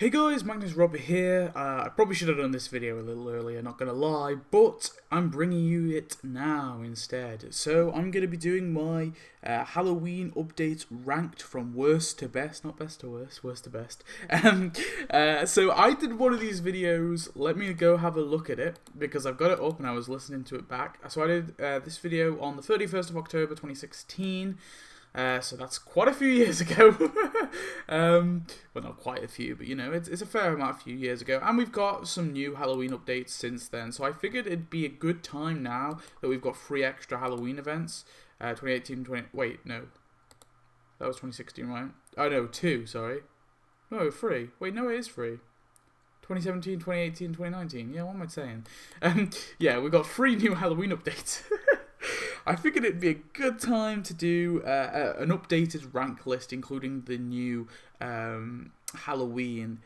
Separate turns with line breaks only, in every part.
Hey guys, Magnus here. I probably should have done this video a little earlier, not gonna lie, but I'm bringing you it now instead. So I'm gonna be doing my Halloween updates ranked from worst to best, not best to worst, worst to best. So I did one of these videos. Let me go have a look at it because I've got it up and I was listening to it back. So I did this video on the 31st of October 2016. So that's quite a few years ago. Well, not quite a few, but you know, it's a fair amount, a few years ago. And we've got some new Halloween updates since then. So I figured it'd be a good time now that we've got 3 extra Halloween events. 2018, wait, no. That was 2016, right? Oh, no, 2, sorry. No, 3. Wait, no, it is 3. 2017, 2018, 2019. Yeah, what am I saying? Yeah, we've got 3 new Halloween updates. I figured it'd be a good time to do an updated rank list, including the new Halloween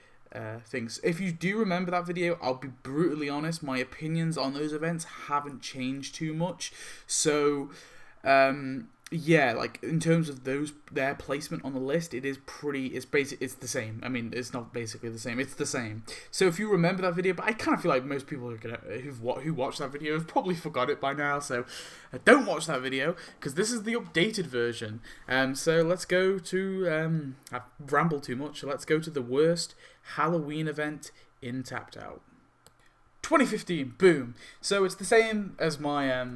things. If you do remember that video, I'll be brutally honest, my opinions on those events haven't changed too much. So, yeah, like in terms of their placement on the list, it's the same. I mean, it's not basically the same, it's the same. So if you remember that video, but I kind of feel like most people who watched that video have probably forgot it by now, so don't watch that video, because this is the updated version. So let's go to, I've rambled too much, so let's go to the worst Halloween event in Tapped Out. 2015, boom. So it's the same as my,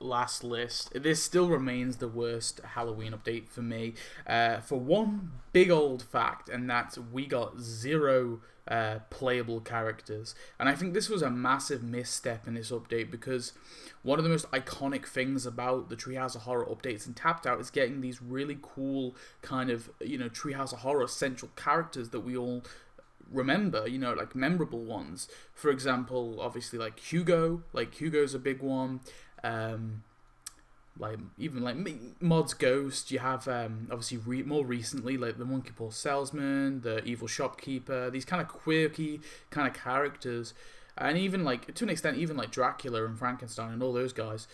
last list. This still remains the worst Halloween update for me, for one big old fact, and that's we got 0 playable characters. And I think this was a massive misstep in this update, because one of the most iconic things about the Treehouse of Horror updates and Tapped Out is getting these really cool kind of, you know, Treehouse of Horror central characters that we all remember, you know, like memorable ones. For example, obviously like Hugo, Hugo's a big one. Like Mod's Ghost. You have obviously more recently like the Monkey Paw Salesman, the Evil Shopkeeper. These kind of quirky kind of characters, and even like to an extent, even like Dracula and Frankenstein and all those guys.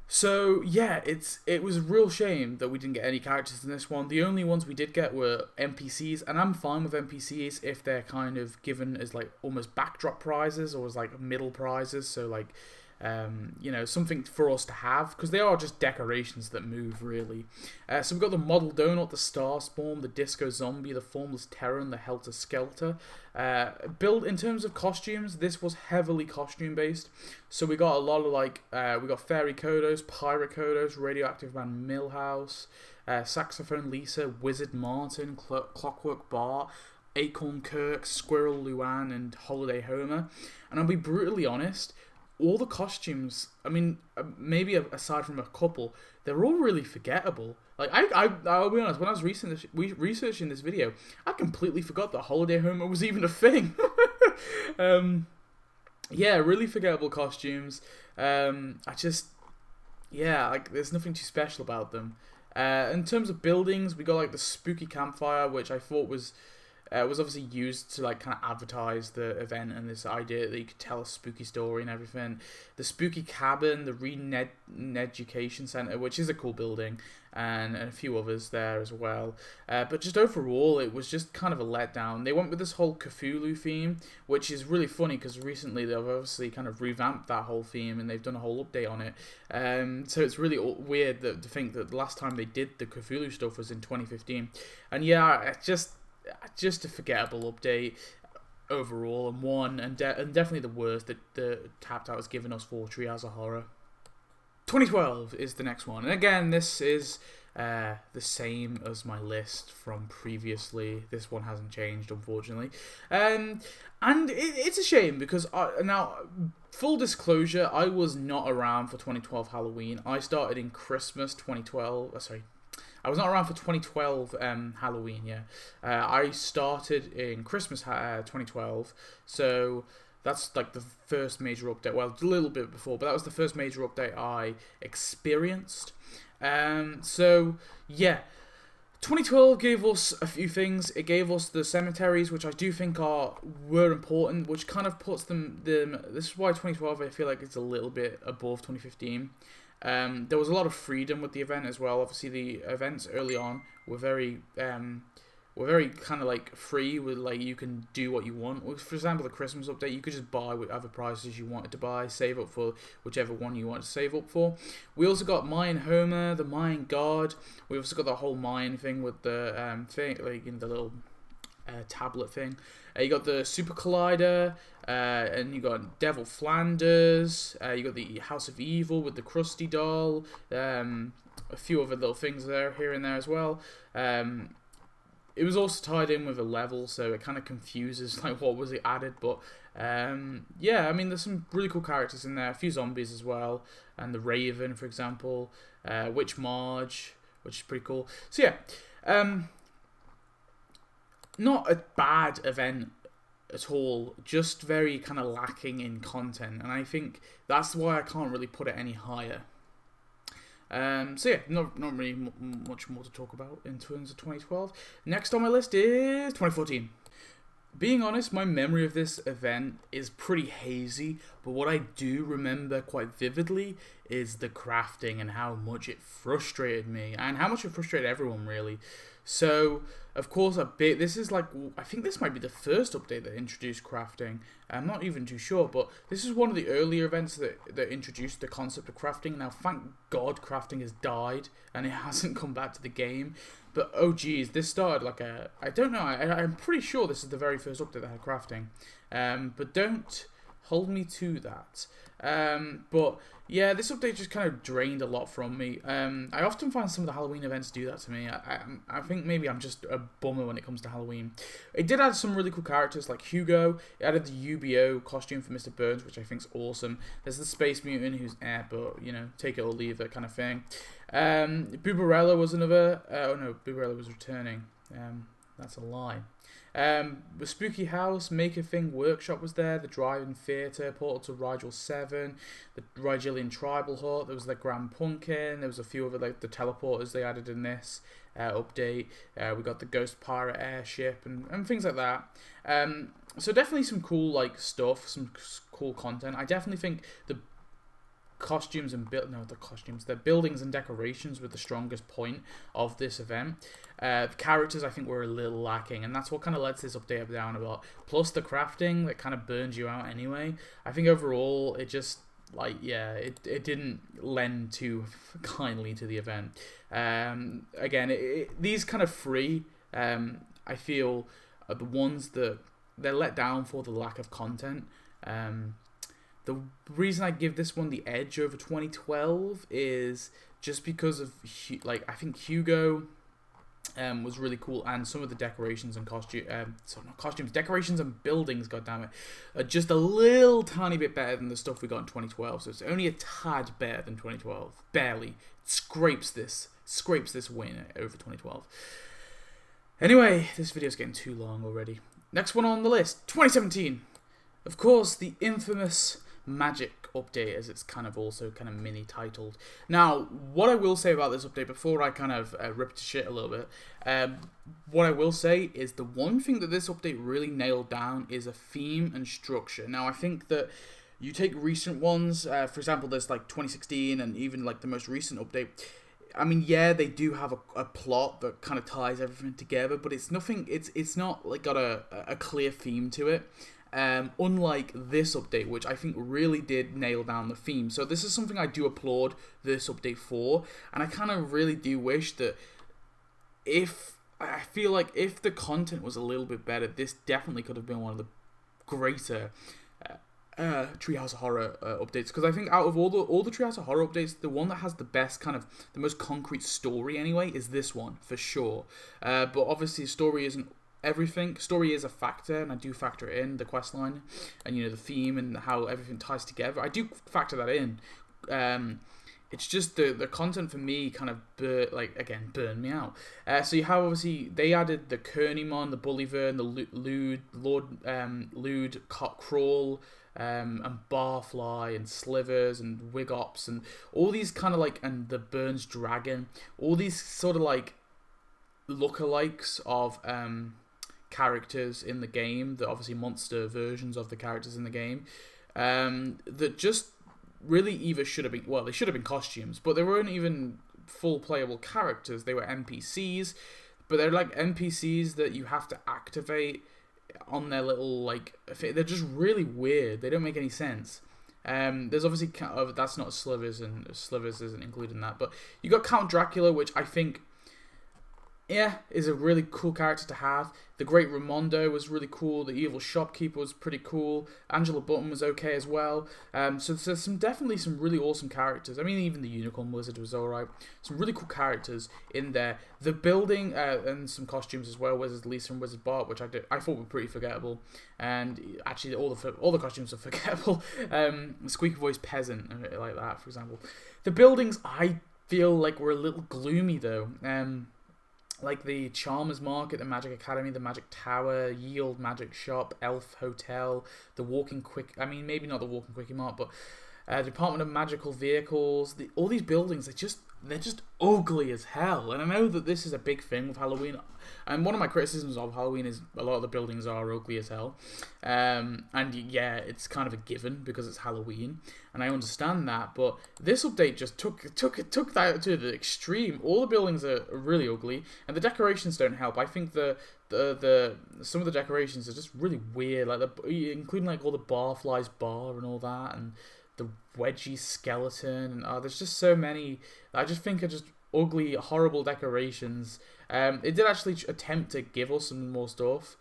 So yeah, it was a real shame that we didn't get any characters in this one. The only ones we did get were NPCs, and I'm fine with NPCs if they're kind of given as like almost backdrop prizes or as like middle prizes. So like, you know, something for us to have, because they are just decorations that move, really. So we've got the Model Donut, the Starspawn, the Disco Zombie, the Formless Terran, the Helter Skelter. Build in terms of costumes, this was heavily costume based. So we got a lot of like, we got Fairy Kodos, Pirate Kodos, Radioactive Man Millhouse, Saxophone Lisa, Wizard Martin, Clockwork Bart, Acorn Kirk, Squirrel Luan, and Holiday Homer. And I'll be brutally honest, all the costumes, I mean, maybe aside from a couple, they're all really forgettable. Like, I'll be honest, when I was researching this video, I completely forgot that Holiday Homer was even a thing. Yeah, really forgettable costumes. Yeah, like, there's nothing too special about them. In terms of buildings, we got, like, the Spooky Campfire, which I thought was obviously used to like kind of advertise the event and this idea that you could tell a spooky story and everything. The Spooky Cabin, the Re-Education Center, which is a cool building, and a few others there as well. But just overall, it was just kind of a letdown. They went with this whole Cthulhu theme, which is really funny because recently they've obviously kind of revamped that whole theme and they've done a whole update on it. So it's really weird to think that the last time they did the Cthulhu stuff was in 2015. And yeah, it's just a forgettable update overall, and definitely the worst that the Tapped Out has given us for Treehouse of Horror. 2012 is the next one, and again, this is the same as my list from previously. This one hasn't changed, unfortunately, and it's a shame because now, full disclosure, I was not around for 2012 Halloween. I started in Christmas 2012. Sorry, I was not around for 2012 Halloween, yeah. I started in Christmas 2012, so that's like the first major update. Well, a little bit before, but that was the first major update I experienced. So, yeah. 2012 gave us a few things. It gave us the cemeteries, which I do think were important, which kind of puts them. This is why 2012 I feel like it's a little bit above 2015. There was a lot of freedom with the event as well. Obviously, the events early on were very were very kind of like free with like you can do what you want. For example, the Christmas update, you could just buy whatever prizes you wanted to buy, save up for whichever one you want to save up for. We also got Mayan Homer, the Mayan God. We also got the whole Mayan thing with the thing, like in the little tablet thing. You got the Super Collider, and you got Devil Flanders. You got the House of Evil with the Krusty doll. A few other little things there, here and there as well. It was also tied in with a level, so it kind of confuses like what was it added. But yeah, I mean, there's some really cool characters in there. A few zombies as well, and the Raven, for example. Witch Marge, which is pretty cool. So yeah, not a bad event at all, just very kind of lacking in content, and I think that's why I can't really put it any higher. So yeah, not really much more to talk about in terms of 2012. Next on my list is 2014. Being honest, my memory of this event is pretty hazy, but what I do remember quite vividly is the crafting and how much it frustrated me, and how much it frustrated everyone, really. So, of course, this is like, I think this might be the first update that introduced crafting. I'm not even too sure, but this is one of the earlier events that introduced the concept of crafting. Now, thank God crafting has died, and it hasn't come back to the game. But, oh geez, this started like I don't know, I'm pretty sure this is the very first update that had crafting. But don't hold me to that. But yeah, this update just kind of drained a lot from me. I often find some of the Halloween events do that to me. I think maybe I'm just a bummer when it comes to Halloween. It did add some really cool characters like Hugo. It added the UBO costume for Mr. Burns, which I think is awesome. There's the Space Mutant who's but you know, take it or leave it kind of thing. Boobarella was another. Oh no, Boobarella was returning. That's a lie. The Spooky House, Maker Thing Workshop was there, the Drive-In Theatre, Portal to Rigel 7, the Rigelian Tribal Hut, there was the Grand Pumpkin, there was a few other like the teleporters they added in this update. We got the Ghost Pirate Airship and things like that. So definitely some cool like stuff, some cool content. I definitely think the costumes and the buildings and decorations were the strongest point of this event. Characters I think were a little lacking, and that's what kind of lets this update down a lot. Plus the crafting that kind of burns you out anyway. I think overall it just it didn't lend too kindly to the event. Again, these kind of free I feel are the ones that they're let down for the lack of content. The reason I give this one the edge over 2012 is just because of I think Hugo was really cool, and some of the decorations and decorations and buildings, goddammit, are just a little tiny bit better than the stuff we got in 2012. So it's only a tad better than 2012, barely. It scrapes this win over 2012. Anyway, this video's getting too long already. Next one on the list, 2017. Of course, the infamous Magic update, as it's kind of mini titled. Now, what I will say about this update before I kind of rip to shit a little bit, what I will say is the one thing that this update really nailed down is a theme and structure. Now, I think that you take recent ones, for example, there's like 2016 and even like the most recent update. I mean, yeah, they do have a plot that kind of ties everything together, but it's nothing. It's not like got a clear theme to it. Unlike this update, which I think really did nail down the theme. So this is something I do applaud this update for, and I kind of really do wish that if the content was a little bit better, this definitely could have been one of the greater Treehouse of Horror updates, because I think out of all the Treehouse of Horror updates, the one that has the best kind of the most concrete story anyway is this one for sure. But obviously, story isn't everything. Story is a factor, and I do factor it in the quest line and the theme and how everything ties together. I do factor that in. It's just the content for me kind of burned me out. So you have obviously they added the Kernymon, the Bullivern, the Lewd, Crawl, and Barfly and Slivers and Wigops and all these kind of and the Burns Dragon, all these sort of lookalikes of characters in the game, that obviously monster versions of the characters in the game, that just really either should have been, well, they should have been costumes, but they weren't even full playable characters. They were NPCs. but they're like NPCs that you have to activate on their little like. They're just really weird. They don't make any sense. There's obviously that's not Slivers, and Slivers isn't included in that. But you got Count Dracula, which I think, yeah, is a really cool character to have. The Great Raimondo was really cool. The Evil Shopkeeper was pretty cool. Angela Button was okay as well. So there's definitely some really awesome characters. I mean, even the Unicorn Wizard was alright. Some really cool characters in there. The building and some costumes as well. Wizard Lisa and Wizard Bart, which I thought were pretty forgettable. And actually, all the costumes are forgettable. Squeaky Voice Peasant, like that, for example. The buildings, I feel like were a little gloomy though. Like the Charmers Market, the Magic Academy, the Magic Tower, Yield Magic Shop, Elf Hotel, the Walking Quick... I mean, maybe not the Walking Quickie Mart, but Department of Magical Vehicles. All these buildings, they're just ugly as hell. And I know that this is a big thing with Halloween. And one of my criticisms of Halloween is a lot of the buildings are ugly as hell. And yeah, it's kind of a given because it's Halloween. And I understand that. But this update just took that to the extreme. All the buildings are really ugly. And the decorations don't help. I think some of the decorations are just really weird. Like including like all the Barfly's bar and all that. And the Wedgie skeleton. And there's just so many. I just think are just ugly, horrible decorations. It did actually attempt to give us some more stuff,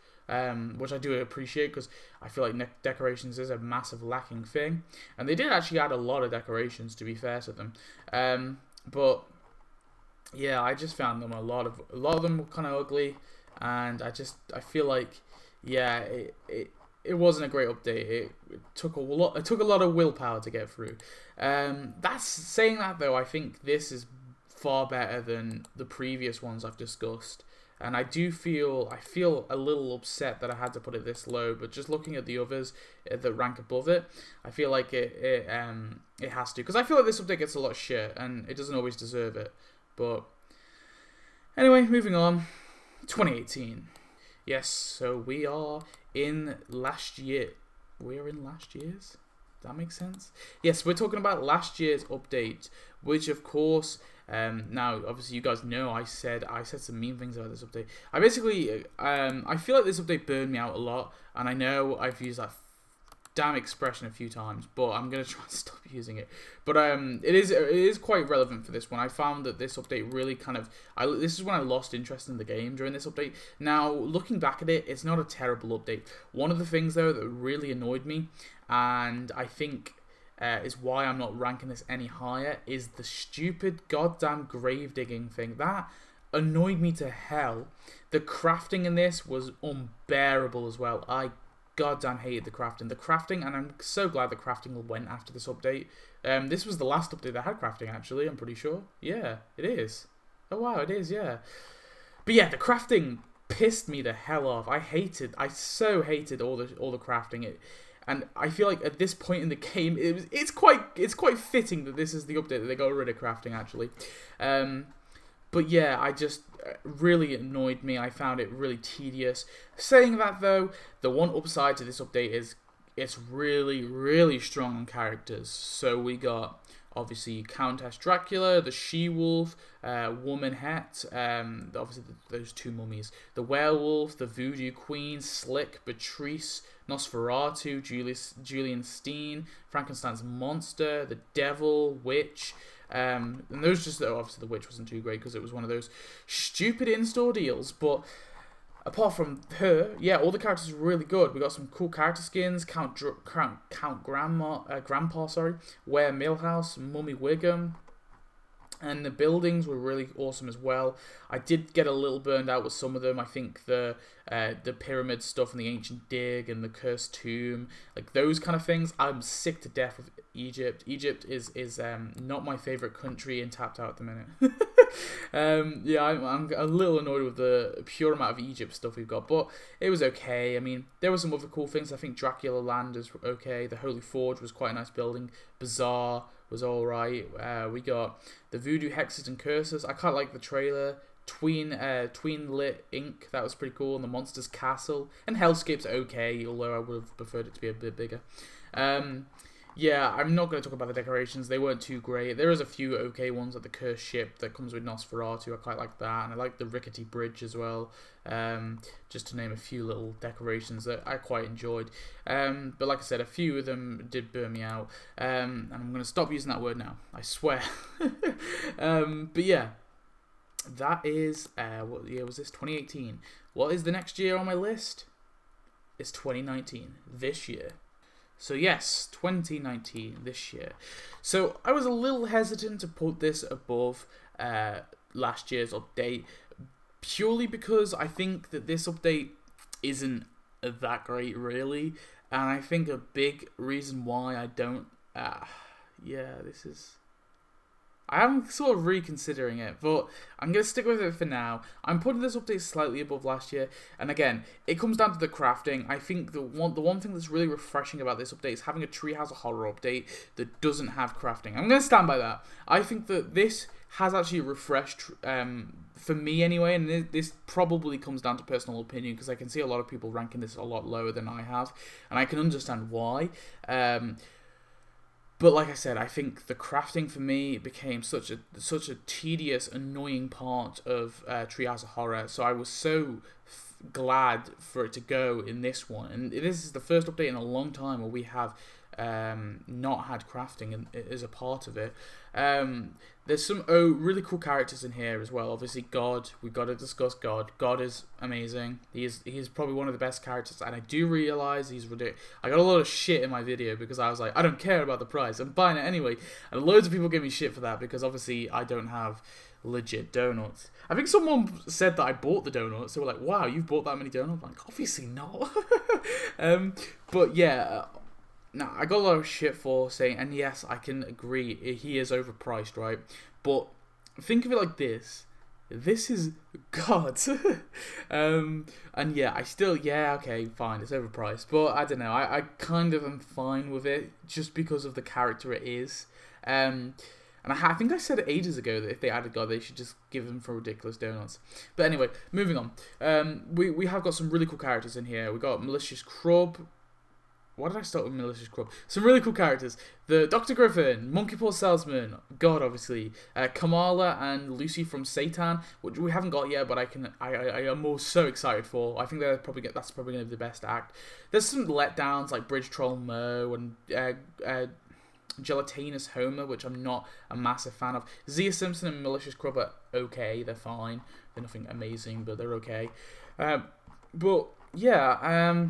which I do appreciate because I feel like decorations is a massive lacking thing, and they did actually add a lot of decorations, to be fair to them. But yeah, I just found them a lot of them were kind of ugly, and I feel like yeah, it wasn't a great update. It took a lot of willpower to get through. That's saying that though, I think this is far better than the previous ones I've discussed, and I feel a little upset that I had to put it this low. But just looking at the others that rank above it, I feel like it has to, because I feel like this update gets a lot of shit and it doesn't always deserve it. But anyway, moving on. 2018. Yes, so we are in last year. We're in last year's. Does that make sense? Yes, we're talking about last year's update, which of course. Now, obviously, you guys know I said some mean things about this update. I basically, I feel like this update burned me out a lot, and I know I've used that damn expression a few times, but I'm gonna try and stop using it. But it is quite relevant for this one. I found that this update really kind of, this is when I lost interest in the game during this update. Now, looking back at it, it's not a terrible update. One of the things though that really annoyed me, and I think is why I'm not ranking this any higher, is the stupid goddamn grave digging thing. That annoyed me to hell. The crafting in this was unbearable as well. I goddamn hated the crafting, and I'm so glad the crafting went after this update. This was the last update that had crafting, actually, I'm pretty sure. Yeah, it is. Oh wow, it is, yeah. But yeah, the crafting pissed me the hell off. I so hated all the crafting. And I feel like at this point in the game, it's quite fitting that this is the update that they got rid of crafting, actually. But yeah, I just really annoyed me. I found it really tedious. Saying that though, the one upside to this update is it's really, really strong on characters. So we got obviously Countess Dracula, the She-Wolf, Woman Het, obviously those two mummies, the Werewolf, the Voodoo Queen, Slick, Beatrice, Nosferatu, Julian Steen, Frankenstein's Monster, the Devil, Witch. And those just, obviously the Witch wasn't too great because it was one of those stupid in-store deals, but apart from her, yeah, all the characters were really good. We got some cool character skins: Count Grandpa, Ware Millhouse, Mummy Wiggum, and the buildings were really awesome as well. I did get a little burned out with some of them. I think the pyramid stuff and the ancient dig and the cursed tomb, like those kind of things. I'm sick to death of Egypt. Egypt is not my favorite country in Tapped Out at the minute. Yeah, I'm a little annoyed with the pure amount of Egypt stuff we've got, but it was okay. I mean, there were some other cool things. I think Dracula Land is okay. The Holy Forge was quite a nice building. Bazaar was alright. We got the Voodoo Hexes and Curses. I quite like the trailer. Tween Lit Inc. That was pretty cool. And the Monsters Castle. And Hellscape's okay, although I would have preferred it to be a bit bigger. Yeah, I'm not going to talk about the decorations. They weren't too great. There is a few okay ones, like the cursed ship that comes with Nosferatu. I quite like that, and I like the rickety bridge as well. Just to name a few little decorations that I quite enjoyed. But like I said, a few of them did burn me out. And I'm going to stop using that word now. I swear. But yeah, that is what year was this? 2018. What is the next year on my list? It's 2019. This year. So yes, 2019, this year. So I was a little hesitant to put this above last year's update, purely because I think that this update isn't that great, really. And I think a big reason why I don't... I am sort of reconsidering it, but I'm going to stick with it for now. I'm putting this update slightly above last year, and again, it comes down to the crafting. I think the one thing that's really refreshing about this update is having a Treehouse of Horror update that doesn't have crafting. I'm going to stand by that. I think that this has actually refreshed, for me anyway, and this probably comes down to personal opinion, because I can see a lot of people ranking this a lot lower than I have, and I can understand why. But like I said, I think the crafting for me became such a tedious, annoying part of Treehouse of Horror. So I was so glad for it to go in this one. And this is the first update in a long time where we have not had crafting as a part of it. There's some really cool characters in here as well. Obviously, God. We've got to discuss God. God is amazing. He is probably one of the best characters, and I do realize he's ridiculous. I got a lot of shit in my video because I was like, I don't care about the price. I'm buying it anyway, and loads of people give me shit for that because obviously I don't have legit donuts. I think someone said that I bought the donuts. They were like, "Wow, you've bought that many donuts?" I'm like, obviously not. But yeah. Now, I got a lot of shit for saying, and yes, I can agree, he is overpriced, right? But think of it like this. This is God. And yeah, okay, fine, it's overpriced. But I don't know, I kind of am fine with it, just because of the character it is. And I think I said ages ago that if they added God, they should just give them for ridiculous donuts. But anyway, moving on. We have got some really cool characters in here. We got Malicious Crub. Why did I start with Malicious Crub? Some really cool characters. The Dr. Griffin, Monkey Paw Salesman, God obviously, Kamala and Lucy from Satan, which we haven't got yet, but I am so excited for. I think that's probably going to be the best act. There's some letdowns like Bridge Troll Mo and Gelatinous Homer, which I'm not a massive fan of. Zia Simpson and Malicious Crub are okay, they're fine. They're nothing amazing, but they're okay. But yeah,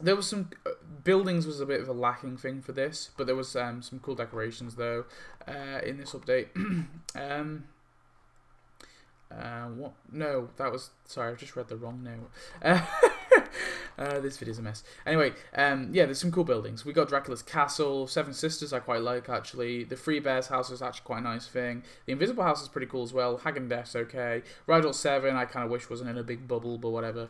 there was some buildings was a bit of a lacking thing for this, but there was some cool decorations though in this update. What? No, that was sorry. I've just read the wrong note. This video's a mess. Anyway, yeah, there's some cool buildings. We got Dracula's Castle, Seven Sisters. I quite like actually. The Three Bears house is actually quite a nice thing. The Invisible House is pretty cool as well. Hagen-Dazs okay. Rydell 7 I kind of wish wasn't in a big bubble, but whatever.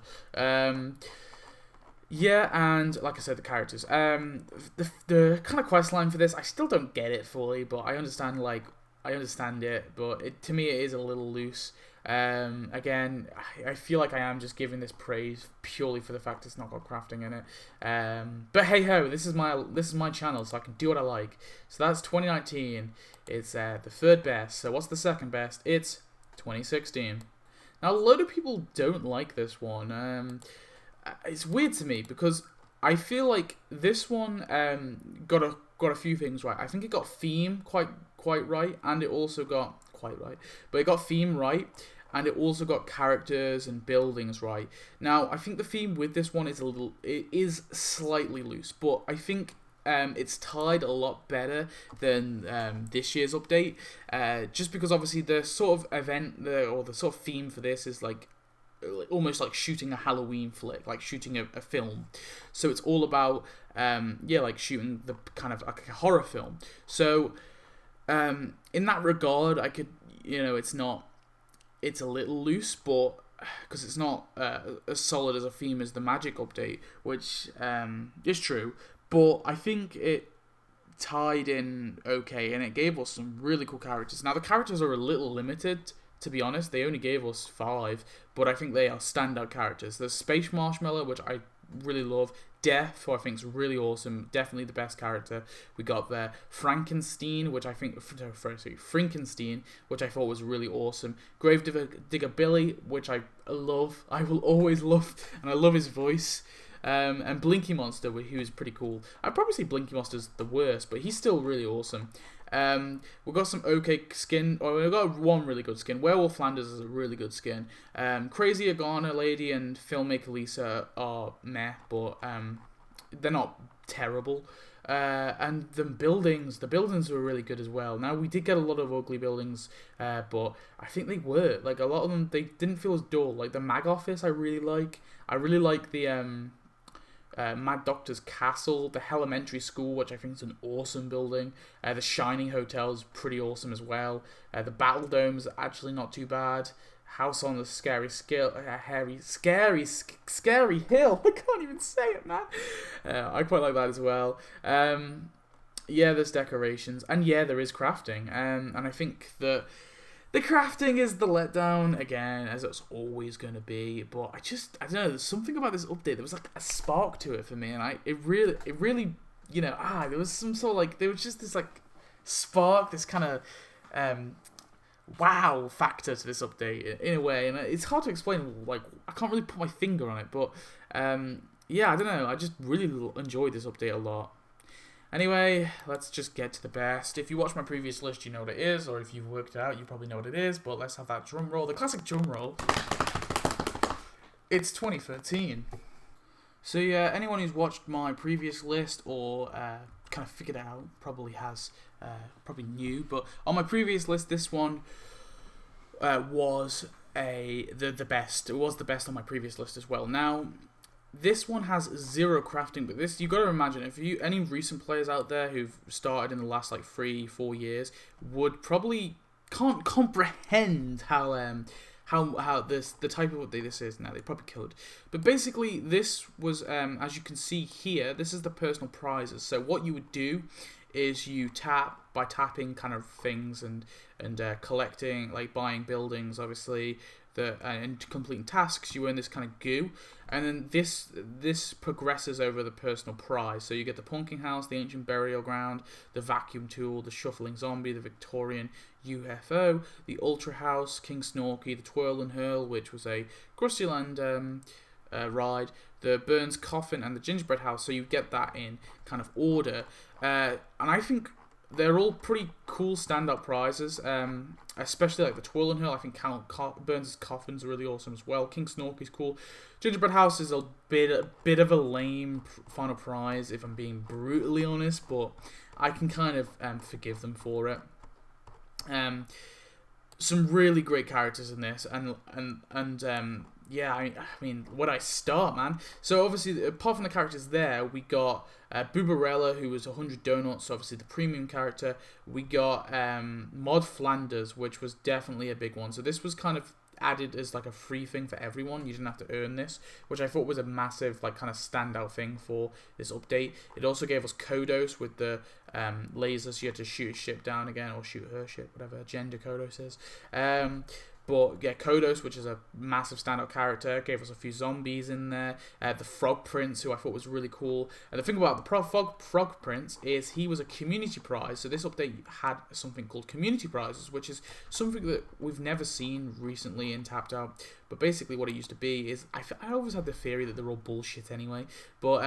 Yeah, and like I said, the characters. The kind of quest line for this, I still don't get it fully, but I understand it, but to me it is a little loose. Again, I feel like I am just giving this praise purely for the fact it's not got crafting in it. But hey ho, this is my channel, so I can do what I like. So that's 2019. It's the third best. So what's the second best? It's 2016. Now a load of people don't like this one. It's weird to me because I feel like this one got a few things right. I think it got theme quite right, and it also got it got theme right, and it also got characters and buildings right. Now I think the theme with this one is slightly loose, but I think it's tied a lot better than this year's update. Just because obviously the sort of event or the sort of theme for this is like almost like shooting a Halloween flick, like shooting a film. So it's all about like shooting the kind of like a horror film. So in that regard, I could, it's a little loose, but because it's not as solid as a theme as the Magic update, which is true, but I think it tied in okay, and it gave us some really cool characters. Now the characters are a little limited, to be honest. They only gave us 5, but I think they are standout characters. There's Space Marshmallow, which I really love. Death, who I think is really awesome, definitely the best character we got there. Frankenstein, which I thought was really awesome. Gravedigger Billy, which I love, I will always love, and I love his voice. And Blinky Monster, who's pretty cool. I'd probably say Blinky Monster's the worst, but he's still really awesome. We've got some okay skin, or we've got one really good skin. Werewolf Flanders is a really good skin. Crazy Agana Lady and Filmmaker Lisa are meh, but they're not terrible. And the buildings were really good as well. Now, we did get a lot of ugly buildings, but I think they were, like, a lot of them, they didn't feel as dull. Like, the Mag Office, I really like. I really like the Mad Doctor's Castle, the Elementary School, which I think is an awesome building. The Shining Hotel is pretty awesome as well. The Battle Dome's actually not too bad. House on the Scary Hill. I can't even say it, man. I quite like that as well. Yeah, there's decorations, and yeah, there is crafting. And I think that the crafting is the letdown again, as it's always going to be. But I don't know. There's something about this update. There was like a spark to it for me, and it really, you know, there was some sort of like, there was just this like spark, this kind of wow factor to this update in a way, and it's hard to explain. Like, I can't really put my finger on it, but yeah, I don't know. I just really enjoyed this update a lot. Anyway, let's just get to the best. If you watch my previous list, you know what it is, or if you've worked it out, you probably know what it is, but let's have that drum roll. The classic drum roll. It's 2013. So yeah, anyone who's watched my previous list or kind of figured it out probably knew, but on my previous list, this one was the best. It was the best on my previous list as well. Now, this one has zero crafting, but this, you got to imagine, if any recent players out there who've started in the last like 3-4 years would probably can't comprehend how the type of update this is now. They probably could, but basically this was as you can see here, this is the personal prizes. So what you would do is you tapping kind of things and collecting, like buying buildings, obviously, and completing tasks, you earn this kind of goo, and then this progresses over the personal prize. So you get the Pumpkin House, the Ancient Burial Ground, the Vacuum Tool, the Shuffling Zombie, the Victorian UFO, the Ultra House, King Snorky, the Twirl and Hurl, which was a Grustyland ride, the Burns Coffin, and the Gingerbread House. So you get that in kind of order, and I think they're all pretty cool standout prizes, especially like the Twirl and Hurl. I think Burns' Coffin's really awesome as well. King Snorky's cool. Gingerbread House is a bit of a lame final prize, if I'm being brutally honest, but I can kind of forgive them for it. Some really great characters in this, and yeah, I mean, where do I start, man? So obviously, apart from the characters there, we got Boobarella, who was 100 Donuts, obviously the premium character. We got Mod Flanders, which was definitely a big one. So this was kind of added as like a free thing for everyone. You didn't have to earn this, which I thought was a massive, like, kind of standout thing for this update. It also gave us Kodos with the lasers. You had to shoot his ship down again, or shoot her ship, whatever gender Kodos is. But yeah, Kodos, which is a massive standout character, gave us a few zombies in there. The Frog Prince, who I thought was really cool. And the thing about the Frog Prince is he was a community prize. So this update had something called community prizes, which is something that we've never seen recently in Tapped Out. But basically what it used to be is, I always had the theory that they're all bullshit anyway. But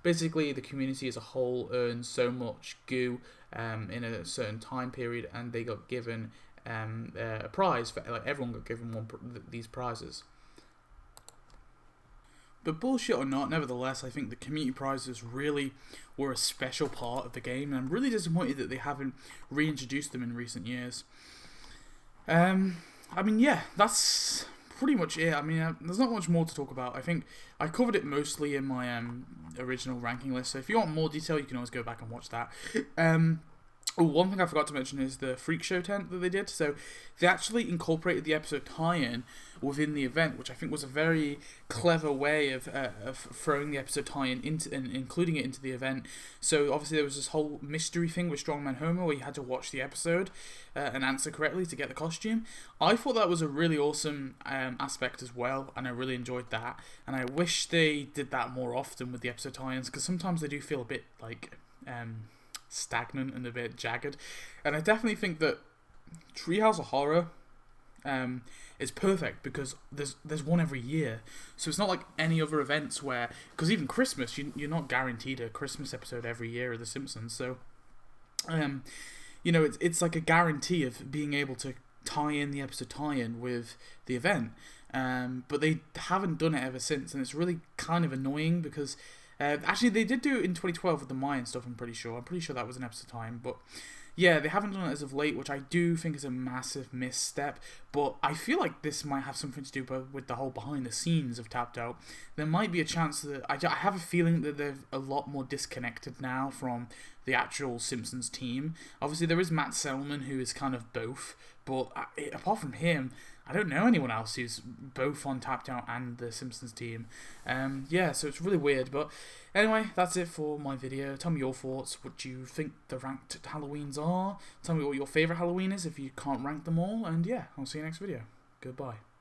basically the community as a whole earned so much goo in a certain time period, and they got given a prize for, like, everyone got given these prizes. But bullshit or not, nevertheless, I think the community prizes really were a special part of the game, and I'm really disappointed that they haven't reintroduced them in recent years. I mean, yeah, that's pretty much it. I mean, there's not much more to talk about. I think I covered it mostly in my original ranking list, so if you want more detail, you can always go back and watch that. Oh, one thing I forgot to mention is the freak show tent that they did. So they actually incorporated the episode tie-in within the event, which I think was a very clever way of throwing the episode tie-in into and including it into the event. So obviously there was this whole mystery thing with Strongman Homer where you had to watch the episode and answer correctly to get the costume. I thought that was a really awesome aspect as well, and I really enjoyed that. And I wish they did that more often with the episode tie-ins, because sometimes they do feel a bit like stagnant and a bit jagged, and I definitely think that Treehouse of Horror is perfect because there's one every year, so it's not like any other events where, because even Christmas, you're not guaranteed a Christmas episode every year of The Simpsons, so it's like a guarantee of being able to tie in the episode tie-in with the event, but they haven't done it ever since, and it's really kind of annoying because actually, they did do it in 2012 with the Mayan stuff, I'm pretty sure. I'm pretty sure that was an episode time. But yeah, they haven't done it as of late, which I do think is a massive misstep. But I feel like this might have something to do with the whole behind the scenes of Tapped Out. There might be a chance that I have a feeling that they're a lot more disconnected now from the actual Simpsons team. Obviously, there is Matt Selman, who is kind of both. But apart from him, I don't know anyone else who's both on Tapped Out and the Simpsons team. So it's really weird. But anyway, that's it for my video. Tell me your thoughts. What do you think the ranked Halloweens are? Tell me what your favourite Halloween is if you can't rank them all. And yeah, I'll see you next video. Goodbye.